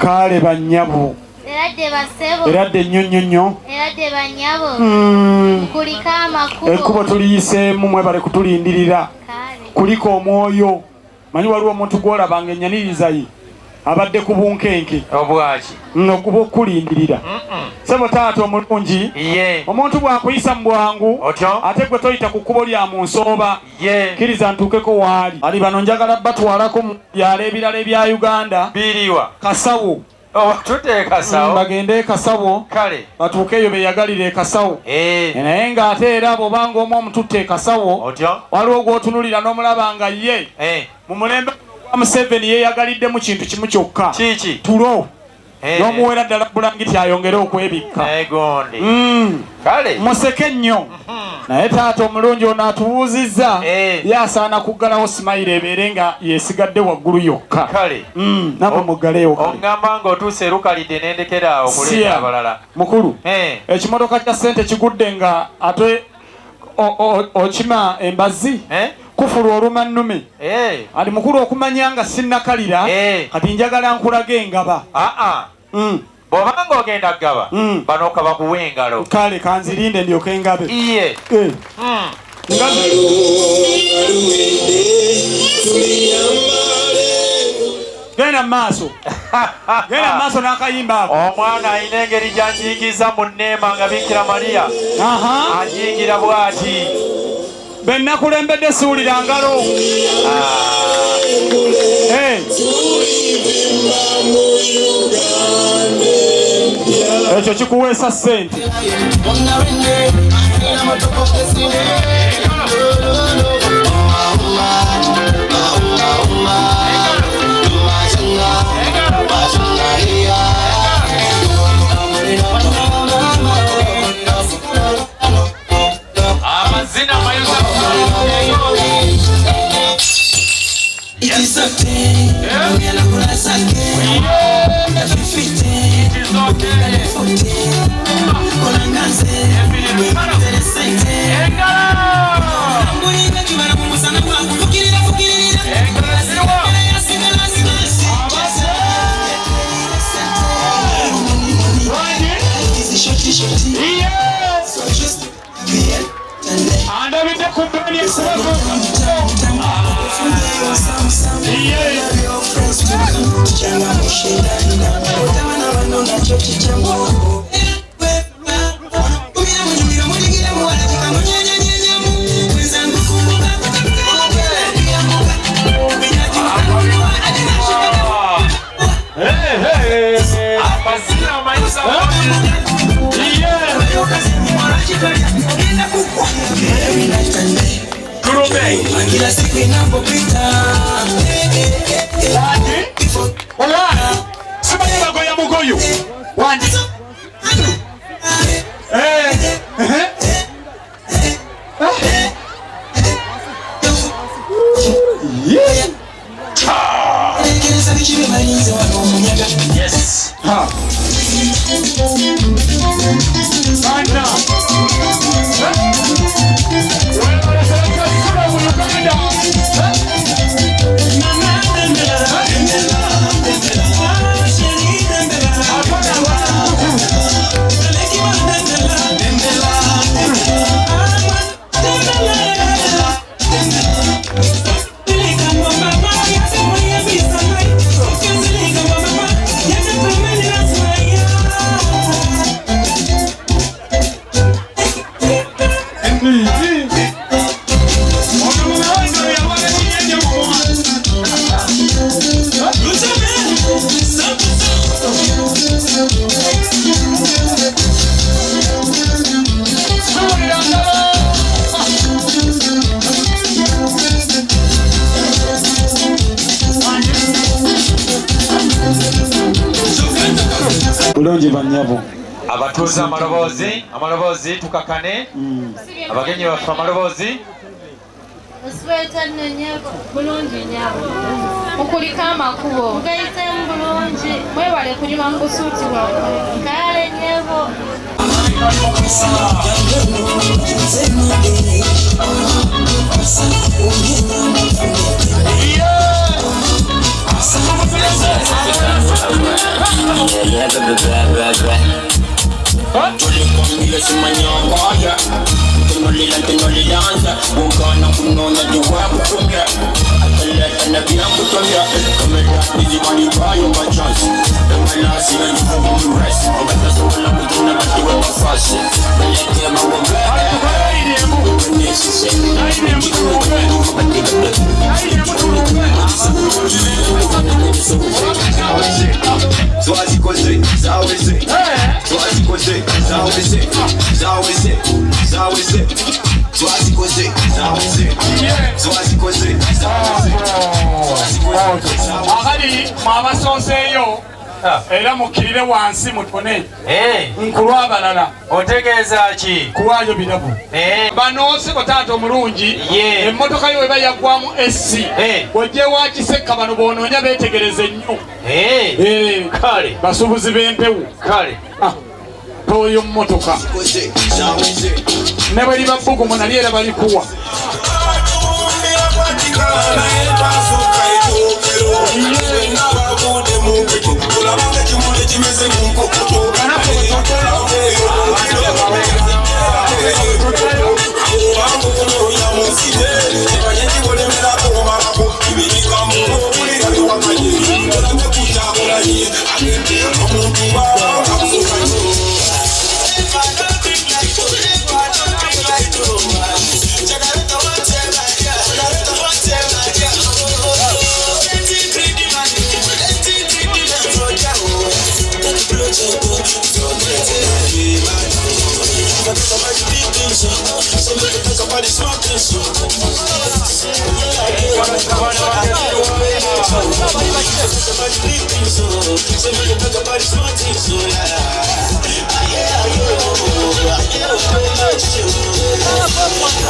Kale banyabo eradde nnyo ekkubo tuliyiseemu mwebale kutulindirira kuliko omwoyo manyi waliwo omuntu gwolabanga enyaniriza ye abadde ku bunkenke obwaki okuba okulindirira sebo taata omulungi omuntu bwakuyisa mu bwangu ate gwe toyita ku kkubo lya mu nsooba kkiriza ntuukeko waali ali bano njagala batwalako mu byalo ebirala ebya Uganda biriwa Kasawo tute Kasawo bagende Kasawo kale batuuke eyo beyagalire Kasawo naye ng'ate era bw'obanga omu omututte Kasawo waliwo gw'otunulira n'omulaba nga ye mu mulembe Museveni yeyagaliddemu kintu kimu kyokka kiki tulo n'omuwera ddala bulangiti ayongere okwebikka kale museke nnyo naye taata omulungi ono atubuuzizza ye asaana kuggalawo simayiro ebeere nga yesigadde waggulu yokka kale nabo muggaleewo oŋŋamba ng'otuuse lukalidde n'endekera okuleeta abalala mukulu ekimotoka kya ssente kigudde nga ate okima embazzi kufulu olumannume ali mukulu okumanya nga sinnakalira kati njagala nkulaga engaba bw'obanga ogenda gaba bano kabakuwa engalo kale kanzirinde ndyoke engabe iye genda maaso n'akayimba ako omwana alina engeri gyanjingiza mu nneema nga Bikira Mariya anjingira bw'ati bennakulembedde suulira ngalo ekyo kikuweesa ssente Kila siku inapopita simanyibago ya mugoyo wandi yes bulungi banyabo abatuuze amaloboozi tukakane abagenyi baffe amaloboozi Osweta nyabo bulungi nyabo okuliko amakubo mugayitemu bulungi mwebale kunyuma mu busuuti bwaffe kale nyabo akali mwabasonseeyo era mukkirire wansi mutone nkulwa abalala otegeeza ki kuwaayo birabu bano sebo taata omulungi emmotoka yo weba yaggwamu esi ojje wakisekka bano boonoonya beetegereze nnyo kale basuubuzi b'empewo kale toyo mmotoka ne bwe liba bbugumu nali era balikuwa Yeah.